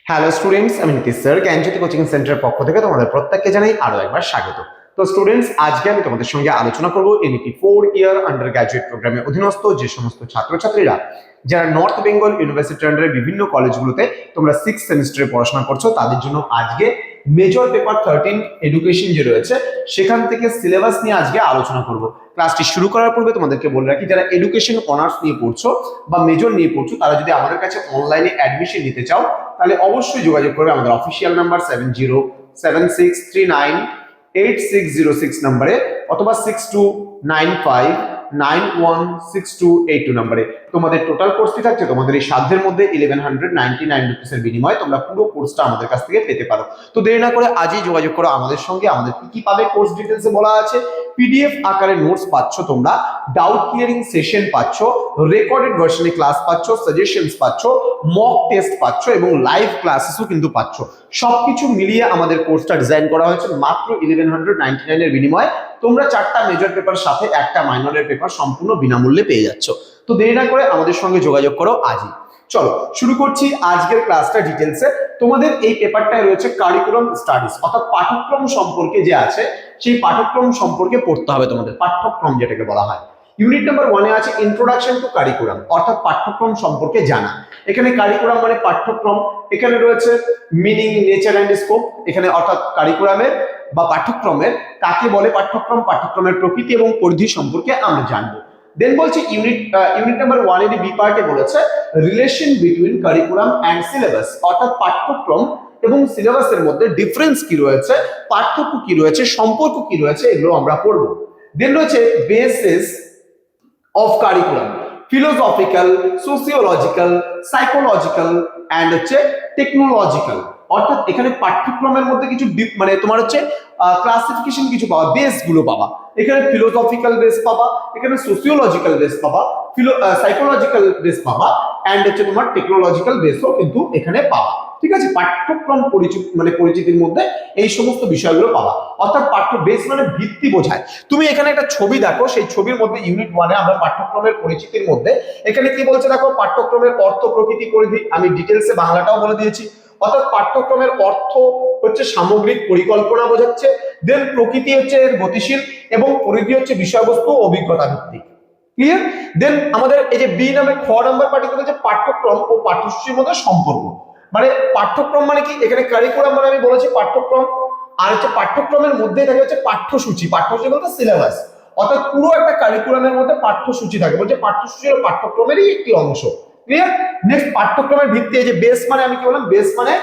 Hello students, আমি Nitish sir জ্ঞানজ্যোতি coaching সেন্টারের পক্ষ থেকে তোমাদের প্রত্যেককে জানাই আরো একবার স্বাগত। তো স্টুডেন্টস, আজকে আমি তোমাদের সঙ্গে আলোচনা করব এনইপি 4 ইয়ার আন্ডার গ্র্যাজুয়েট প্রোগ্রামের অধীনস্থ যে সমস্ত ছাত্রছাত্রীরা যারা নর্থ বেঙ্গল ইউনিভার্সিটির আন্ডারে বিভিন্ন কলেজগুলোতে তোমরা 6 সেমিস্টারে পড়াশোনা করছো, তাদের জন্য আজকে মেজর পেপার 13 এডুকেশন যে রয়েছে সেখান থেকে সিলেবাস নিয়ে আজকে আলোচনা করব। ক্লাসটি শুরু করার পূর্বে তোমাদেরকে বলে রাখি, যারা এডুকেশন অনার্স নিয়ে পড়ছো বা মেজর নিয়ে পড়ছো, তারা যদি আমাদের কাছে অনলাইনে অ্যাডমিশন নিতে চাও তাহলে অবশ্যই যোগাযোগ করবে আমাদের অফিসিয়াল নাম্বার 7076398606 নম্বরে অথবা 6295916282 নম্বরে। তোমাদের টোটাল কোর্সটি থাকছে তোমাদের এই সাধ্যের মধ্যে 1199 রুপিসের বিনিময়ে তোমরা পুরো কোর্সটা আমাদের কাছ থেকে পেতে পারো। তো দেরি না করে আজই যোগাযোগ করো আমাদের সঙ্গে। আমাদের কি কি পাবে কোর্স ডিটেলসে বলা আছে। পিডিএফ আকারে নোটস পাচ্ছ তোমরা, ডাউট ক্লিয়ারিং সেশন পাচ্ছ, রেকর্ডেড ভার্সনে ক্লাস পাচ্ছ, সাজেশনস পাচ্ছ, মক টেস্ট পাচ্ছ এবং লাইভ ক্লাসেসও কিন্তু পাচ্ছ। সবকিছু মিলিয়ে আমাদের কোর্সটা ডিজাইন করা হয়েছে মাত্র 1199 এর বিনিময়ে। তোমরা 4টা মেজর পেপার সাথে একটা মাইনরের পেপার সম্পূর্ণ বিনামূল্যে পেয়ে যাচ্ছ। তো দেরি না করে আমাদের সঙ্গে যোগাযোগ করো আজই। চলো শুরু করছি আজকের ক্লাসটা ডিটেলসে। তোমাদের এই পেপারটায় রয়েছে কারিকুলাম স্টাডিজ, অর্থাৎ পাঠ্যক্রম সম্পর্কে যে আছে সেই পাঠ্যক্রম সম্পর্কে পড়তে হবে তোমাদের, পাঠ্যক্রম যেটাকে বলা হয়। ইউনিট নাম্বার 1 এ আছে ইন্ট্রোডাকশন টু কারিকুলাম, অর্থাৎ পাঠ্যক্রম সম্পর্কে জানা। এখানে কারিকুলাম মানে পাঠ্যক্রম, এখানে রয়েছে মিনিং, নেচার অ্যান্ড স্কোপ। এখানে অর্থাৎ কারিকুলামের বা পাঠ্যক্রমের কাকে বলে পাঠ্যক্রম, পাঠ্যক্রমের প্রকৃতি এবং পরিধি সম্পর্কে আমরা জানবো। দেন বলছে ইউনিট নাম্বার 1 এর বি পার্টে বলেছে relation between curriculum and syllabus, অর্থাৎ পাঠ্যক্রম এবং সিলেবাসের মধ্যে ডিফারেন্স কি রয়েছে, পার্থক্য কি রয়েছে, সম্পর্ক কি রয়েছে, এগুলো আমরা পড়বো। দেন রয়েছে basis of curriculum, philosophical, sociological, psychological and হচ্ছে টেকনোলজিক্যাল। অর্থাৎ এখানে পাঠ্যক্রমের মধ্যে কিছু মানে তোমার হচ্ছে ক্লাসিফিকেশন কিছু পাবা, বেস গুলো পাবা। এখানে ফিলোসফিক্যাল বেস পাবা, এখানে সোসিওলজিক্যাল বেস পাবা, সাইকোলজিক্যাল বেস পাবা অ্যান্ড হচ্ছে তোমার টেকনোলজিক্যাল বেসও কিন্তু এখানে পাবা। ঠিক আছে, পাঠ্যক্রম পরিচিতির মধ্যে এই সমস্ত বিষয়গুলো পাবা। অর্থাৎ পাঠ্য বেস মানে ভিত্তি বোঝায়। তুমি এখানে একটা ছবি দেখো, সেই ছবির মধ্যে ইউনিট 1 এ আমরা পাঠ্যক্রমের পরিচিতির মধ্যে এখানে কি বলছে দেখো, পাঠ্যক্রমের অর্থ, প্রকৃতি, পরিধি। আমি ডিটেলসে বাংলাটাও বলে দিয়েছি। অর্থাৎ পাঠ্যক্রমের অর্থ হচ্ছে সামগ্রিক পরিকল্পনা বোঝাচ্ছে, দেন প্রকৃতি হচ্ছে গতিশীল এবং পরিধি হচ্ছে বিষয়বস্তু অভিজ্ঞতা ভিত্তিক। ক্লিয়ার? দেন আমাদের এই যে বি নামে খ নাম্বার পার্টিতে হচ্ছে পাঠ্যক্রম ও পাঠ্যসূচির মধ্যে সম্পর্ক। মানে পাঠ্যক্রম মানে কি, এখানে কারিকুলাম মানে আমি বলেছি পাঠ্যক্রম, আর হচ্ছে পাঠ্যক্রমের মধ্যে থাকে হচ্ছে পাঠ্যসূচি। পাঠ্যসূচি বলতে সিলেবাস, অর্থাৎ পুরো একটা কারিকুলামের মধ্যে পাঠ্যসূচি থাকে, বলছে পাঠ্যসূচি ও পাঠ্যক্রমেরই একটি অংশ। ক্লিয়ার? নেক্সট পাঠ্যক্রমের ভিত্তি, এই যে বেস মানে আমি কি বললাম, বেস মানে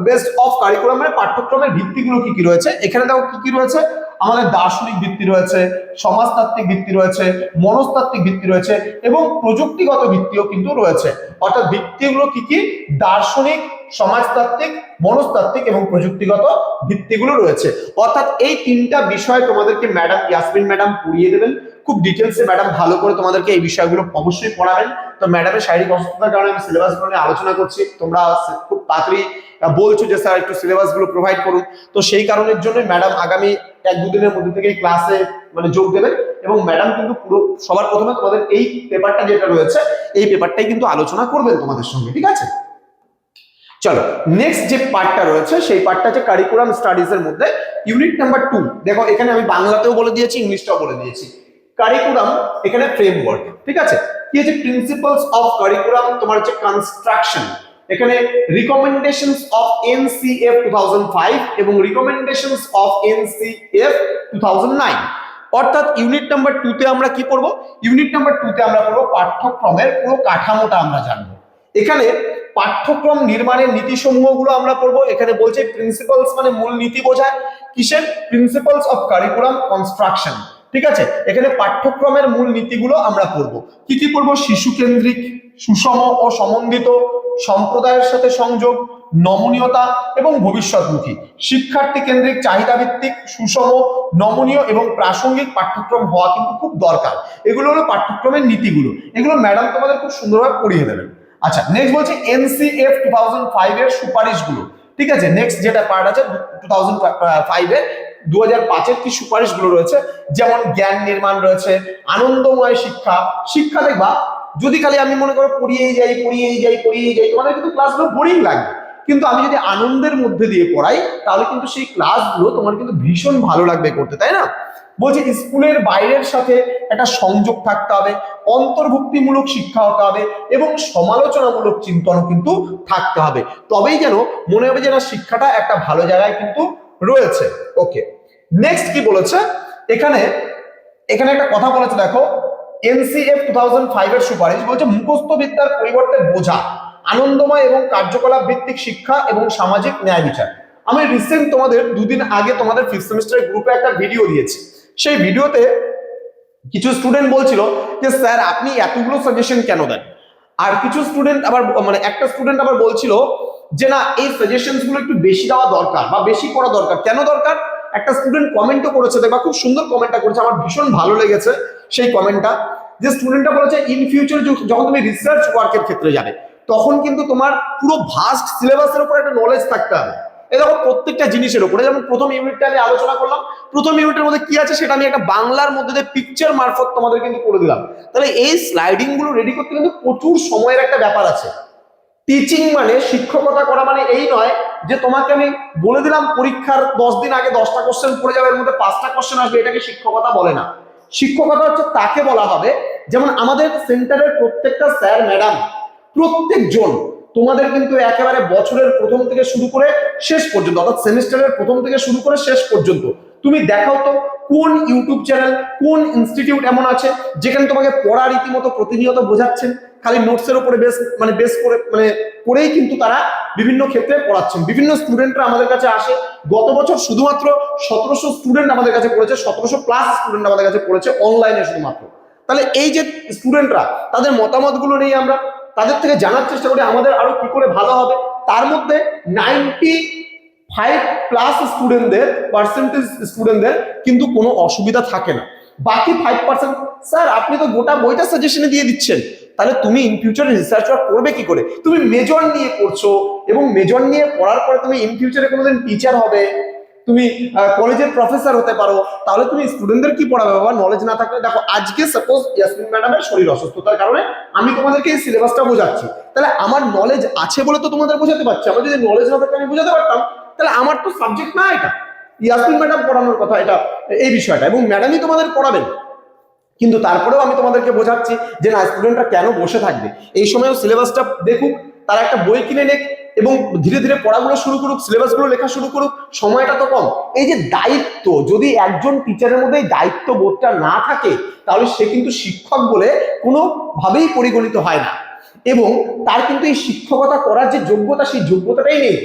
বেস্ট অফ কারিকুলাম মানে পাঠ্যক্রমের ভিত্তিগুলো কি কি রয়েছে। এখানে দেখো কি কি রয়েছে, আমাদের দার্শনিক ভিত্তি রয়েছে, সমাজতাত্ত্বিক ভিত্তি রয়েছে, মনস্তাত্ত্বিক ভিত্তি রয়েছে এবং প্রযুক্তিগত ভিত্তিও কিন্তু রয়েছে। অর্থাৎ ভিত্তিগুলো কি কি, দার্শনিক, সমাজতাত্ত্বিক, মনস্তাত্ত্বিক এবং প্রযুক্তিগত ভিত্তিগুলো রয়েছে। অর্থাৎ এই 3টা বিষয় তোমাদেরকে ম্যাডাম ইয়াসমিন ম্যাডাম পড়িয়ে দেবেন খুব ডিটেলসে। ম্যাডাম ভালো করে তোমাদেরকে এই বিষয়গুলো অবশ্যই পড়াবেন। তো ম্যাডামের শারীরিক অসুস্থতার কারণে আমি সিলেবাসগুলো নিয়ে আলোচনা করছি, তোমরা খুব তাড়াতাড়ি বলছো যে স্যার একটু সিলেবাসগুলো প্রোভাইড করুন। তো সেই কারণের জন্য ম্যাডাম আগামী 1-2 দিনের মধ্যে থেকে ক্লাসে মানে যোগ দেবেন এবং ম্যাডাম কিন্তু পুরো সবার প্রথমে তোমাদের এই পেপারটা যেটা রয়েছে এই পেপারটাই কিন্তু আলোচনা করবেন তোমাদের সঙ্গে। ঠিক আছে, চলো নেক্সট যে পার্টটা রয়েছে সেই পার্টটা হচ্ছে কারিকুলাম স্টাডিজ এর মধ্যে ইউনিট নাম্বার 2। দেখো এখানে আমি বাংলাতেও বলে দিয়েছি, ইংলিশটাও বলে দিয়েছি। কারিকুলাম এখানে ফ্রেমওয়ার্ক, ঠিক আছে। কি আছে, প্রিন্সিপালস অফ কারিকুলাম, তোমার হচ্ছে কনস্ট্রাকশন। এখানে রিকমেন্ডেশনস অফ এনসিএফ 2005 এবং রিকমেন্ডেশনস অফ এনসিএফ 2009। অর্থাৎ ইউনিট নাম্বার 2 তে আমরা কি পড়বো, ইউনিট নাম্বার 2 তে আমরা পড়বো পাঠ্যক্রমের পুরো কাঠামোটা আমরা জানবো। এখানে পাঠ্যক্রম নির্মাণের নীতিসমূহগুলো আমরা পড়বো। এখানে বলছে প্রিন্সিপালস মানে মূল নীতি বোঝায়, কিসের, প্রিন্সিপালস অফ কারিকুলাম কনস্ট্রাকশন। ঠিক আছে, এখানে পাঠ্যক্রমের মূল নীতিগুলো আমরা পড়বো। কি কি পড়বো, শিশু কেন্দ্রিক, সুষম ও সমন্বিত, সম্প্রদায়ের সাথে সংযোগ, নমনীয়তা এবং ভবিষ্যৎমুখী, শিক্ষার্থী কেন্দ্রিক, চাহিদা ভিত্তিক, সুষম, নমনীয় এবং প্রাসঙ্গিক পাঠ্যক্রম হওয়া কিন্তু খুব দরকার। এগুলো হলো পাঠ্যক্রমের নীতিগুলো, এগুলো ম্যাডাম তোমাদের খুব সুন্দরভাবে পড়িয়ে দেবেন। আচ্ছা, নেক্সট বলছে এনসিএফ 2005 এর সুপারিশগুলো। ঠিক আছে, নেক্সট যেটা পার্ট আছে 2005 এর 2005 এর কি সুপারিশগুলো রয়েছে, যেমন জ্ঞান নির্মাণ রয়েছে, আনন্দময় শিক্ষা। শিক্ষা দেখবা যদি খালি আমি মনে করো পড়িয়েই যাই তোমাদের কিন্তু ক্লাসগুলো বোরিং লাগবে, কিন্তু আমি যদি আনন্দের মধ্যে দিয়ে পড়াই তাহলে কিন্তু সেই ক্লাসগুলো তোমার কিন্তু ভীষণ ভালো লাগবে করতে, তাই না? বলছে স্কুলের বাইরের সাথে একটা সংযোগ থাকতে হবে, অন্তর্ভুক্তিমূলক শিক্ষা হতে হবে এবং সমালোচনামূলক চিন্তনও কিন্তু থাকতে হবে, তবেই যেন মনে হবে যে না শিক্ষাটা একটা ভালো জায়গায় কিন্তু রয়েছে। ওকে, নেক্সট কি বলেছে এখানে, এখানে একটা কথা বলেছে দেখো, এনসিএফ 2005 এর সুপারিশ বলছে মুখস্থ বিদ্যার পরিবর্তে বোঝা, আনন্দময় এবং কার্যকলাপ ভিত্তিক শিক্ষা এবং সামাজিক ন্যায় বিচার। আমি রিসেন্ট তোমাদের দুদিন আগে তোমাদের ফিফথ সেমিস্টারের গ্রুপে একটা ভিডিও দিয়েছি, সেই ভিডিওতে কিছু স্টুডেন্ট বলছিল যে স্যার আপনি এতগুলো সাজেশন কেন দেন, আর কিছু স্টুডেন্ট আবার মানে একটা স্টুডেন্ট আবার বলছিল যে না এই সাজেশনস গুলো একটু বেশি দেওয়া দরকার বা বেশি পড়া দরকার। কেন দরকার? একটা স্টুডেন্ট কমেন্টও করেছে, দেখবা খুব সুন্দর কমেন্টটা করেছে, আমার ভীষণ ভালো লেগেছে সেই কমেন্টটা। যে স্টুডেন্টটা বলেছে ইন ফিউচার যখন তুমি রিসার্চ ওয়ার্কের ক্ষেত্রে যাবে তখন কিন্তু তোমার পুরো ভাস্ট সিলেবাসের উপর একটা নলেজ থাকতে হবে। এই দেখো প্রত্যেকটা জিনিসের উপরে, যেমন প্রথম ইউনিটটা আমি আলোচনা করলাম, প্রথম ইউনিটের মধ্যে কি আছে সেটা আমি একটা বাংলার মধ্যে দিয়ে পিকচার মারফত তোমাদের কিন্তু করে দিলাম। তাহলে এই স্লাইডিং গুলো রেডি করতে কিন্তু প্রচুর সময়ের একটা ব্যাপার আছে। টিচিং মানে শিক্ষকতা করা মানে এই নয় যে তোমাকে আমি বলে দিলাম পরীক্ষার 10 দিন আগে 10টা কোশ্চেন পড়ে যাবে, এর মধ্যে 5টা কোশ্চেন আসবে, এটাকে শিক্ষকতা বলে না। শিক্ষকতা হচ্ছে তাকে বলা হবে, যেমন আমাদের সেন্টারের প্রত্যেকটা স্যার ম্যাডাম প্রত্যেকজন তোমাদের কিন্তু একেবারে বছরের প্রথম থেকে শুরু করে শেষ পর্যন্ত, অর্থাৎ সেমিস্টারের প্রথম থেকে শুরু করে শেষ পর্যন্ত তুমি দেখাও তো কোন ইউটিউব চ্যানেল কোন ইনস্টিটিউট এমন আছে যেখানে তোমাকে পড়া রীতিমতো প্রতিনিয়ত বোঝাচ্ছেন, খালি নোটসের উপরে বেস করে করেই কিন্তু তারা বিভিন্ন ক্ষেত্রে পড়াচ্ছেন। বিভিন্ন স্টুডেন্টরা আমাদের কাছে আসে, গত বছর শুধুমাত্র 1700 স্টুডেন্ট আমাদের কাছে পড়েছে, 1700 প্লাস স্টুডেন্ট আমাদের কাছে পড়েছে অনলাইনে শুধুমাত্র। তাহলে এই যে স্টুডেন্টরা তাদের মতামতগুলো নেই, আমরা তাদের থেকে জানার চেষ্টা করি আমাদের আরো কি করে ভালো হবে। তার মধ্যে 95 প্লাস স্টুডেন্টদের পার্সেন্টেজ স্টুডেন্টদের কিন্তু কোনো অসুবিধা থাকে না। বাকি 5% স্যার আপনি তো গোটা বইটা সাজেশনে দিয়ে দিচ্ছেন, তাহলে তুমি ইন ফিউচারে রিসার্চ ওয়ার্ক করবে কি করে? তুমি মেজর নিয়ে পড়ছো এবং মেজর নিয়ে পড়ার পরে তুমি ইন ফিউচারে কোনোদিন টিচার হবে, তুমি কলেজের প্রফেসর হতে পারো, তাহলে তুমি স্টুডেন্টদের কি পড়াবে বাবা নলেজ না থাকলে? দেখো আজকে সাপোজ ইয়াসমিন ম্যাডামের শরীর অসুস্থতার কারণে আমি তোমাদেরকে এই সিলেবাসটা বোঝাচ্ছি, তাহলে আমার নলেজ আছে বলে তো তোমাদের বোঝাতে পারছি। আমার যদি নলেজ না থাকলে আমি বোঝাতে পারতাম, তাহলে আমার তো সাবজেক্ট না এটা, ইয়াসমিন ম্যাডাম পড়ানোর কথা এটা, এই বিষয়টা, এবং ম্যাডামই তোমাদের পড়াবেন। কিন্তু তারপরেও আমি তোমাদেরকে বোঝাচ্ছি যে না স্টুডেন্টরা কেন বসে থাকবে, এই সময়ও সিলেবাসটা দেখুক, তারা একটা বই কিনে নেক এবং ধীরে ধীরে পড়াগুলো শুরু করুক, সিলেবাসগুলো লেখা শুরু করুক, সময়টা তো কম। এই যে দায়িত্ব, যদি একজন টিচারের মধ্যে এই দায়িত্ব বোধটা না থাকে তাহলে সে কিন্তু শিক্ষক বলে কোনোভাবেই পরিগণিত হয় না, এবং তার কিন্তু এই শিক্ষকতা করার যে যোগ্যতা সেই যোগ্যতাটাই নেই।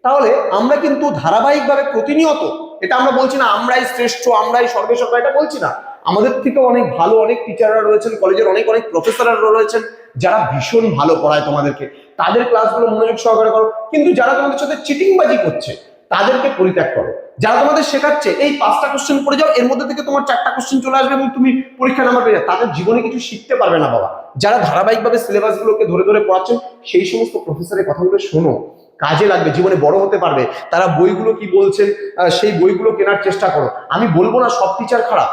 তাহলে আমরা কিন্তু ধারাবাহিকভাবে প্রতিনিয়ত, এটা আমরা বলছি না আমরাই শ্রেষ্ঠ আমরাই সর্বেসর্বা, এটা বলছি না, আমাদের থেকে অনেক ভালো অনেক টিচাররা রয়েছেন, কলেজের অনেক অনেক প্রফেসররা রয়েছেন যারা ভীষণ ভালো পড়ায় তোমাদেরকে, তাদের ক্লাসগুলো মনোযোগ সহকারে করো। কিন্তু যারা তোমাদের সাথে চিটিংবাজি করছে তাদেরকে পরিত্যাগ করো। যারা তোমাদের শেখাচ্ছে এই 5টা কোশ্চেন পড়ে যাও, এর মধ্যে থেকে তোমার 4টা কোশ্চেন চলে আসবে এবং তুমি পরীক্ষা নাম্বার পেয়ে যাও, তাদের জীবনে কিছু শিখতে পারবে না বাবা। যারা ধারাবাহিকভাবে সিলেবাসগুলোকে ধরে ধরে পড়াচ্ছেন সেই সমস্ত প্রফেসরের কথাগুলো শোনো, কাজে লাগবে, জীবনে বড় হতে পারবে। তারা বইগুলো কি বলছেন সেই বইগুলো কেনার চেষ্টা করো। আমি বলবো না সব টিচার খারাপ,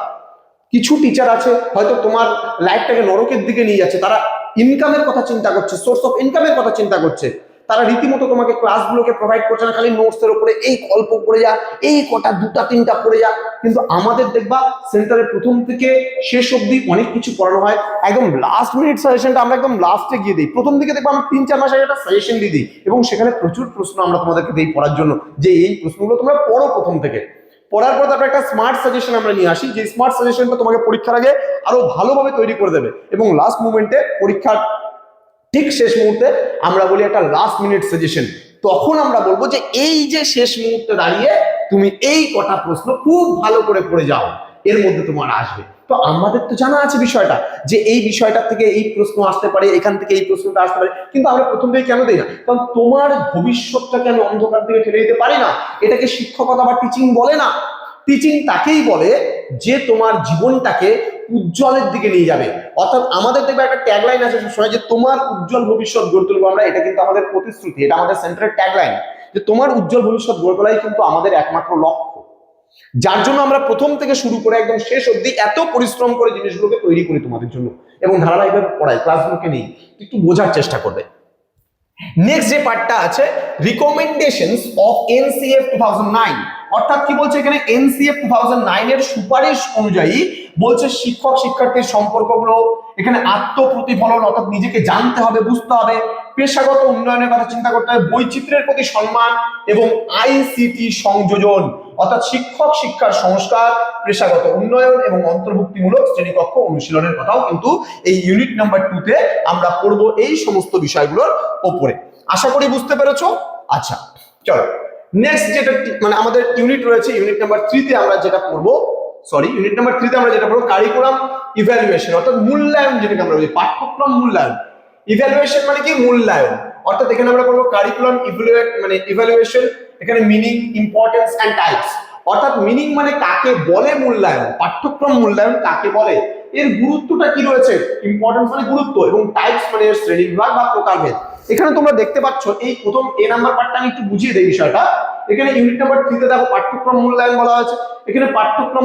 কিছু টিচার আছে হয়তো তোমার লাইফটাকে নরকের দিকে নিয়ে যাচ্ছে, তারা ইনকামের কথা চিন্তা করছে, সোর্স অফ ইনকামের কথা চিন্তা করছে, তারা রীতিমতো তোমাকে ক্লাসগুলোকে প্রোভাইড করছে না, খালি নোটসের উপরে এই গল্প পড়ে যা, এই কটা 2টা 3টা পড়ে যা। কিন্তু আমাদের দেখবা সেন্টারে প্রথম থেকে শেষ অবধি অনেক কিছু পড়ানো হয়, একদম লাস্ট মিনিট সাজেশনটা আমরা একদম লাস্টে গিয়ে দিই। প্রথম দিকে দেখবো আমরা 3-4 মাস আগে একটা সাজেশন দিয়ে দিই এবং সেখানে প্রচুর প্রশ্ন আমরা তোমাদেরকে দিই পড়ার জন্য, যে এই প্রশ্নগুলো তোমরা পড়ো প্রথম থেকে। পড়ার পর তারপর একটা স্মার্ট সাজেশন আমরা নিয়ে আসি, যে স্মার্ট সাজেশনটা তোমাকে পরীক্ষার আগে আরো ভালোভাবে তৈরি করে দেবে, এবং লাস্ট মুমেন্টে পরীক্ষার ঠিক শেষ মুহূর্তে আমরা বলি একটা লাস্ট মিনিট সাজেশন। তখন আমরা বলবো যে এই যে শেষ মুহূর্তে দাঁড়িয়ে তুমি এই কটা প্রশ্ন খুব ভালো করে পড়ে যাও, এর মধ্যে তোমার আসবে। তো আমাদের তো জানা আছে বিষয়টা, যে এই বিষয়টা থেকে এই প্রশ্ন আসতে পারে, এখান থেকে এই প্রশ্নটা আসতে পারে, কিন্তু আমরা প্রথম থেকে কেন দিই না? কারণ তোমার ভবিষ্যৎটাকে আমি অন্ধকার দিকে ঠেলে দিতে পারি না। এটাকে শিক্ষকতা বা টিচিং বলে না। টিচিং তাকেই বলে যে তোমার জীবনটাকে উজ্জ্বলের দিকে নিয়ে যাবে। অর্থাৎ আমাদের দেখবে একটা ট্যাগলাইন আছে সবসময়, যে তোমার উজ্জ্বল ভবিষ্যৎ গড়ে তুলবো আমরা, এটা কিন্তু আমাদের প্রতিশ্রুতি, এটা আমাদের সেন্টারের ট্যাগলাইন, যে তোমার উজ্জ্বল ভবিষ্যৎ গড়ে তোলাই কিন্তু আমাদের একমাত্র লক্ষ্য, যার জন্য আমরা প্রথম থেকে শুরু করে একদম শেষ অবধি এত পরিশ্রম করে জিনিসগুলোকে তৈরি করি তোমাদের জন্য, এবং ধারাবাহিকভাবে পড়াই, ক্লাসগুলোকে নেই। একটু বোঝার চেষ্টা করবে। নেক্সট যে পার্টটা আছে রিকমেন্ডেশনস অফ এনসিএফ 2009, অর্থাৎ কি বলছে এখানে এনসিএফ 2009 এর সুপারিশ অনুযায়ী বলছে শিক্ষক শিক্ষার্থীর সম্পর্কগুলো, এখানে আত্মপ্রতিফলন অর্থাৎ নিজেকে জানতে হবে, বুঝতে হবে, পেশাগত উন্নয়নের কথা চিন্তা করতে হবে, বৈচিত্র্যের প্রতি সম্মান এবং আইসিটি সংযোজন অর্থাৎ শিক্ষক শিক্ষার সংস্কার, পেশাগত উন্নয়ন এবং অন্তর্ভুক্তিমূলক শ্রেণীকক্ষ অনুশীলনের কথাও কিন্তু এই ইউনিট নাম্বার 2 তে আমরা পড়বো এই সমস্ত বিষয়গুলোর উপরে। আশা করি বুঝতে পেরেছো। আচ্ছা চলো নেক্সট যেটা মানে আমাদের ইউনিট রয়েছে ইউনিট নাম্বার 3 তে আমরা যেটা পড়বো, ইউনিট নাম্বার 3 তে আমরা যেটা পড়বো কারিকুলাম ইভ্যালুয়েশন অর্থাৎ মূল্যায়ন, যেটাকে আমরা বলি পাঠ্যক্রম মূল্যায়ন। ইভ্যালুয়েশন মানে কি মূল্যায়ন, অর্থাৎ এখানে আমরা পড়বো কারিকুলাম ইভ্যালুয়েশন, এখানে মিনিং, ইম্পর্টেন্স এন্ড টাইপস, অর্থাৎ মিনিং মানে কাকে বলে মূল্যায়ন, পাঠ্যক্রম মূল্যায়ন কাকে বলে, এর গুরুত্বটা কি রয়েছে, ইম্পর্টেন্স মানে গুরুত্ব এবং টাইপস মানে এর শ্রেণীবিভাগ বা প্রকারভেদ। এখানে তোমরা দেখতে পাচ্ছ এই প্রথম এ নাম্বার পার্টটা আমি একটু বুঝিয়ে দেই বিষয়টা। এখানে ইউনিট নাম্বার 3 তে দেখো পাঠ্যক্রম মূল্যায়ন বলা হয়েছে, এখানে পাঠ্যক্রম